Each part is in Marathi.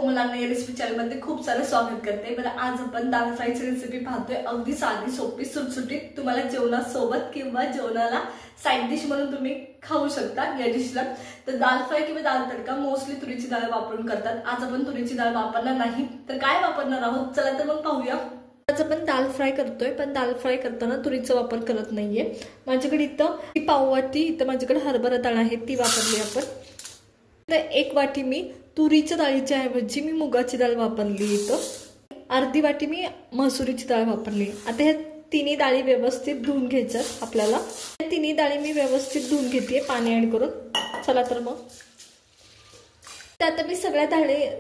कोमलांना या रेसिपी चॅनलमध्ये खूप सारं स्वागत करते। बरं, आज आपण दाल फ्रायची रेसिपी पाहतोय। अगदी साधी सोपी सुटसुटीत तुम्हाला जेवणासोबत किंवा जेवणाला साइड डिश म्हणून तुम्ही खाऊ शकता या डिशला। तर दाल फ्राय किंवा दाल तडका मोस्टली तुरीची डाळ वापरून करतात। आज आपण तुरीची डाळ वापरणार नाही, तर काय वापरणार आहोत चला तर मग पाहूया। आज आपण दाल फ्राय करतोय, पण दाल फ्राय करताना तुरीचा वापर करत नाहीये। माझ्याकडे इथं पाव वाटी इथं माझ्याकडे हरभरा डाळ आहे ती वापरली आपण। एक वाटी मी तुरीच्या डाळीच्या ऐवजी मी मुगाची डाळ वापरली। इथं अर्धी वाटी मी मसुरीची डाळ वापरली। आता हे तिन्ही डाळी व्यवस्थित धुवून घ्यायच्यात आपल्याला। हे तिन्ही डाळी मी व्यवस्थित धुवून घेते पाणी ऍड करून। चला तर मग आता मी सगळ्या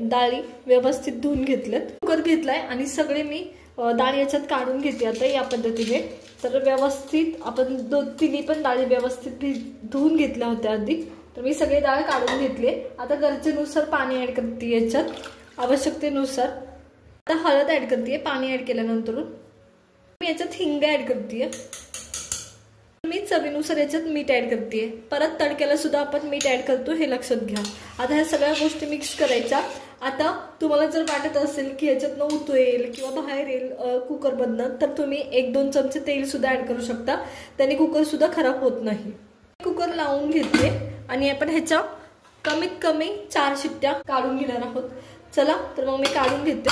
डाळी व्यवस्थित धुवून घेतल्यात। कुकर घेतलाय आणि सगळे मी डाळ याच्यात काढून घेते आता या पद्धतीने। तर व्यवस्थित आपण तिन्ही पण डाळी व्यवस्थित धुवून घेतल्या होत्या आधी। तर मी सगळे डाळ काढून घेतली। आता गरजेनुसार पाणी ऍड करते याच्यात, आवश्यकतेनुसार। आता हळद ऍड करते पाणी ऍड केल्यानंतर। मी याच्यात हिंग ऍड करते। मी चवीनुसार याच्यात मीठ ऍड करते। परत तडक्याला सुद्धा आपण मीठ ऍड करतो, हे लक्षात घ्या। आता ह्या सगळ्या गोष्टी मिक्स करायच्या। आता तुम्हाला जर वाटत असेल की याच्यातनं उतू येईल किंवा बाहेर येईल कुकर मधनं, तर तुम्ही 1-2 चमचे तेल सुद्धा ऍड करू शकता, त्याने कुकर सुद्धा खराब होत नाही। कुकर लावून घेते आणि आपण ह्याच्या कमीत कमी 4 शिट्ट्या काढून घेणार आहोत। चला तर मग मी काढून घेते।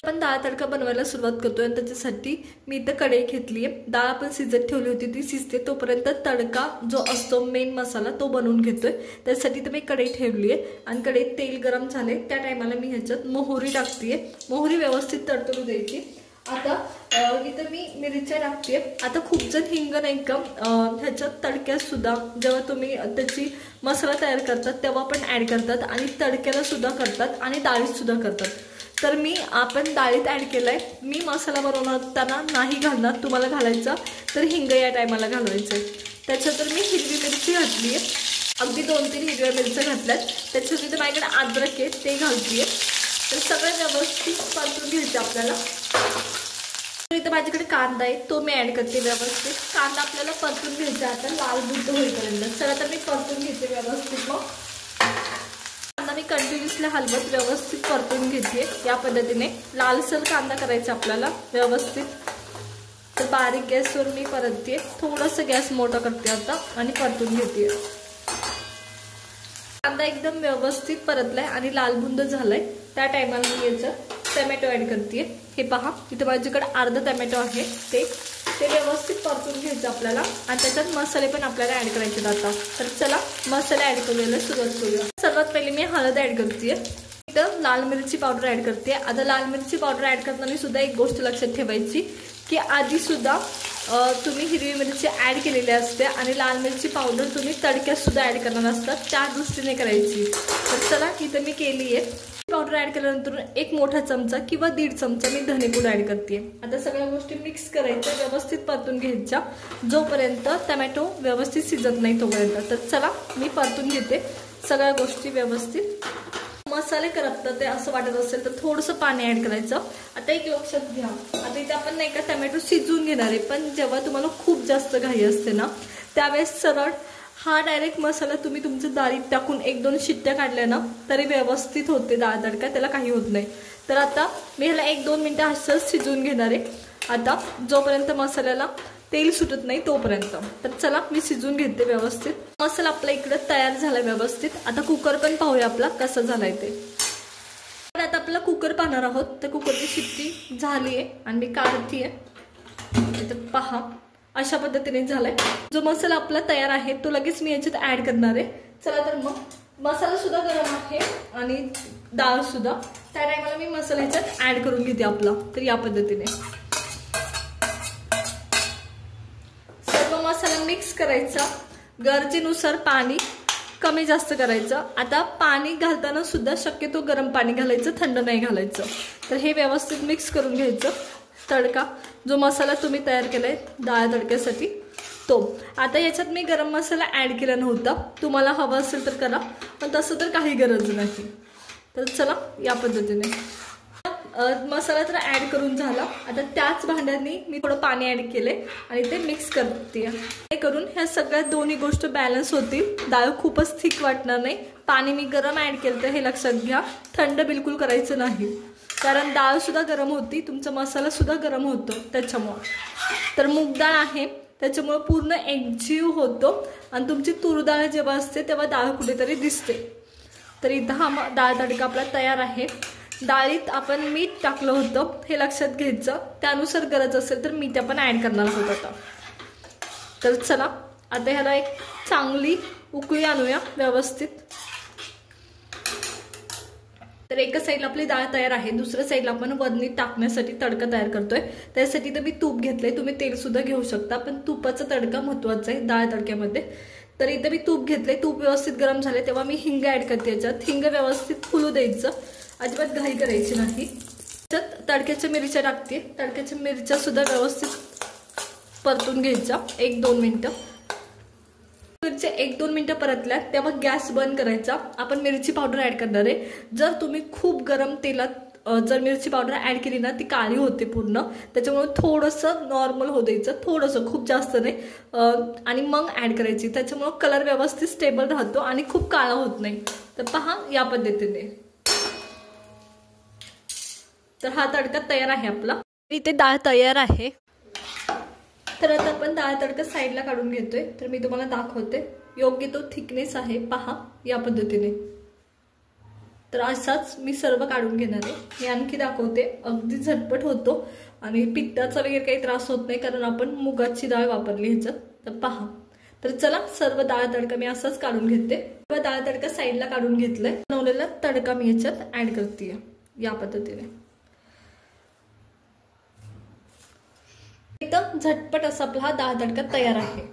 आपण डाळ तडका बनवायला सुरुवात करतोय आणि त्याच्यासाठी मी इथं कढई घेतली आहे। डाळ आपण शिजत ठेवली होती, ती शिजते तोपर्यंत तडका जो असतो मेन मसाला तो बनवून घेतोय। त्यासाठी तर मी कढई ठेवली आहे आणि कढईत तेल गरम झाले त्या टायमाला मी ह्याच्यात मोहरी टाकते। मोहरी व्यवस्थित तडतडू द्यायची। आता इथं मी मिरच्या टाकते। आता खूप जण हिंग नाही का ह्याच्यात तडक्यात सुद्धा जेव्हा तुम्ही त्याची मसाला तयार करतात तेव्हा पण ऍड करतात आणि तडक्याला सुद्धा करतात आणि डाळीत सुद्धा करतात। तर आपण डाळीत ऍड केलाय। मी मसाला बनवताना नाही घालणार, तुम्हाला घालायचा तर हिंग या टायमाला घालवायचं। त्याच्यात तर मी हिरवी मिरची घातली आहे, अगदी 2-3 हिरव्या मिरच्या घातल्यात। त्याच्यात इथे माझ्याकडे अद्रक आहे ते घालतीये। तर सगळं व्यवस्थित परतून घ्यायचं आपल्याला। इथं माझ्याकडे कांदा आहे तो मी ऍड करते व्यवस्थित। कांदा आपल्याला परतून घ्यायचा आता लाल बुद्ध होईपर्यंत। चला तर मी परतून घेते व्यवस्थित। मग कांदा मी कंटिन्युअसली हलवत व्यवस्थित परतून घेते या पद्धतीने। लालसर कांदा करायचा आपल्याला व्यवस्थित। तर बारीक गॅसवर मी परतते, थोडंसं गॅस मोठा करते आता आणि परतून घेते। कांदा एकदम व्यवस्थित परतलाय आणि लालबुंद झालाय त्या टायमाला मी याच्यात टोमॅटो ऍड करते। हे पहा इथे माझ्याकडे अर्धा टोमॅटो आहे, ते व्यवस्थित परतून घ्यायचं आपल्याला आणि त्याच्यात मसाले पण आपल्याला ऍड करायचे आता। तर चला मसाले ऍड करायला सुरुवात करूया। सर्वात पहिले मी हळद ऍड करते। इथं लाल मिरची पावडर ऍड करते। आता लाल मिरची पावडर ऍड करताना सुद्धा एक गोष्ट लक्षात ठेवायची की आधी सुद्धा तुम्ही हिरवी मिरची ऍड केलेली असते आणि लाल मिरची पावडर तुम्ही तडक्यात सुद्धा ऍड करणार असतात, त्या दृष्टीने करायची। तर चला इथं मी केली आहे। पावडर ऍड केल्यानंतर 1 मोठा चमचा किंवा 1.5 चमचा मी धनेपूड ऍड करते। आता सगळ्या गोष्टी मिक्स करायच्या, व्यवस्थित परतून घ्यायच्या जोपर्यंत टोमॅटो व्यवस्थित शिजत नाही तोपर्यंत। तर चला मी परतून घेते सगळ्या गोष्टी व्यवस्थित। मसाले करपतात ते असं वाटत असेल तर थोडंसं पाणी ऍड करायचं। आता एक लक्षात घ्या, आता इथे आपण नाही का टोमॅटो शिजवून घेणार आहे, पण जेव्हा तुम्हाला खूप जास्त घाई असते ना त्यावेळेस सरळ हा डायरेक्ट मसाला तुम्ही तुमच्या डाळीत टाकून 1-2 शिट्ट्या काढल्या ना तरी व्यवस्थित होते डाळ तडका, त्याला काही होत नाही। तर आता मी ह्याला 1-2 मिनिटं असंच शिजवून घेणार आहे आता, जोपर्यंत मसाल्याला तेल सुटत नाही तोपर्यंत। तर चला मी शिजवून घेते व्यवस्थित। मसाला आपला इकडे तयार झालाय व्यवस्थित। आता कुकर पण पाहूया आपला कसा झालाय ते। आता आपला कुकर पाहणार आहोत। तर कुकरची शिट्टी झाली आहे आणि मी काढतीये। तर पहा अशा पद्धतीने झालाय। जो मसाला आपला तयार आहे तो लगेच मी याच्यात ऍड करणार आहे। चला तर मग मसाला सुद्धा गरम आहे आणि डाळ सुद्धा, त्या टायमाला मी मसाला याच्यात ऍड करून घेते आपला। तर या पद्धतीने सर्व मसाला मिक्स करायचा। गरजेनुसार पाणी कमी जास्त करायचं। आता पाणी घालताना सुद्धा शक्यतो गरम पाणी घालायचं, थंड नाही घालायचं। तर हे व्यवस्थित मिक्स करून घ्यायचं। तडका जो मसाला तुम्ही तयार केलाय डाळ तडक्यासाठी तो, आता याच्यात मी गरम मसाला ऍड केला नव्हता, तुम्हाला हवा असेल तर करा, पण तसं तर काही गरज नाही। तर चला या पद्धतीने मसाला तर ऍड करून झाला। आता त्याच भांड्याने मी थोडं पाणी ऍड केले आणि ते मिक्स करते। हे करून ह्या सगळ्या दोन्ही गोष्ट बॅलन्स होतील, डाळ खूपच थिक वाटणार नाही। पाणी मी गरम ऍड केलं तर हे लक्षात घ्या, थंड बिलकुल करायचं नाही, कारण डाळ सुद्धा गरम होती, तुमचा मसाला सुद्धा गरम होतो त्याच्यामुळे। तर मूग डाळ आहे त्याच्यामुळे पूर्ण एकजीव होतो आणि तुमची तूर डाळ जेव्हा असते तेव्हा डाळ कुठेतरी दिसते। तर इथं हा डाळ तडका आपला तयार आहे। डाळीत आपण मीठ टाकलं होतं हे लक्षात घ्यायचं, त्यानुसार गरज असेल तर मीठ आपण ऍड करणार आहोत आता। तर चला आता ह्याला एक चांगली उकळी आणूया व्यवस्थित। तर एका साईडला आपली डाळ तयार आहे, दुसऱ्या साईडला आपण वरणी टाकण्यासाठी तडका तयार करतोय। त्यासाठी तर मी तूप घेतलंय, तुम्ही तेल सुद्धा घेऊ शकता, पण तुपाचा तडका महत्त्वाचा आहे डाळ तडक्यामध्ये। तर इथे मी तूप घेतले, तूप व्यवस्थित गरम झाले तेव्हा मी हिंग ऍड करते याच्यात। हिंग व्यवस्थित फुलू द्यायचं, अजिबात घाई करायची नाही। त्याच्यात तडक्याच्या मिरच्या टाकते, तडक्याच्या मिरच्या सुद्धा व्यवस्थित परतून घ्यायच्या 1-2 मिनिटं। मिरच्या 1-2 मिनिटं परतल्या तेव्हा गॅस बंद करायचा, आपण मिरची पावडर ऍड करणार आहे। जर तुम्ही खूप गरम तेलात जर मिरची पावडर ऍड केली ना ती काळी होते पूर्ण, त्याच्यामुळे थोडंसं नॉर्मल होऊ द्यायचं, थोडंसं, खूप जास्त नाही, आणि मग ऍड करायची, त्याच्यामुळे कलर व्यवस्थित स्टेबल राहतो आणि खूप काळा होत नाही। तर पहा या पद्धतीने। तर हा तडका तयार आहे आपला, इथे डाळ तयार आहे। तर आता आपण डाळ तडका साईडला काढून घेतोय, तर मी तुम्हाला दाखवते योग्य तो थिकनेस आहे, पहा या पद्धतीने। तर असाच मी सर्व काढून घेणार आहे। मी आणखी दाखवते, अगदी झटपट होतो आणि पित्ताचा वगैरे काही त्रास होत नाही, कारण आपण मुगाची डाळ वापरली ह्याच्यात। तर पहा, तर चला सर्व डाळ तडका मी असाच काढून घेते। डाळ तडका साईडला काढून घेतलाय, बनवलेला तडका मी ह्याच्यात ऍड करते या पद्धतीने। एकदम झटपट असा आपला हा डाळ तडका तयार आहे।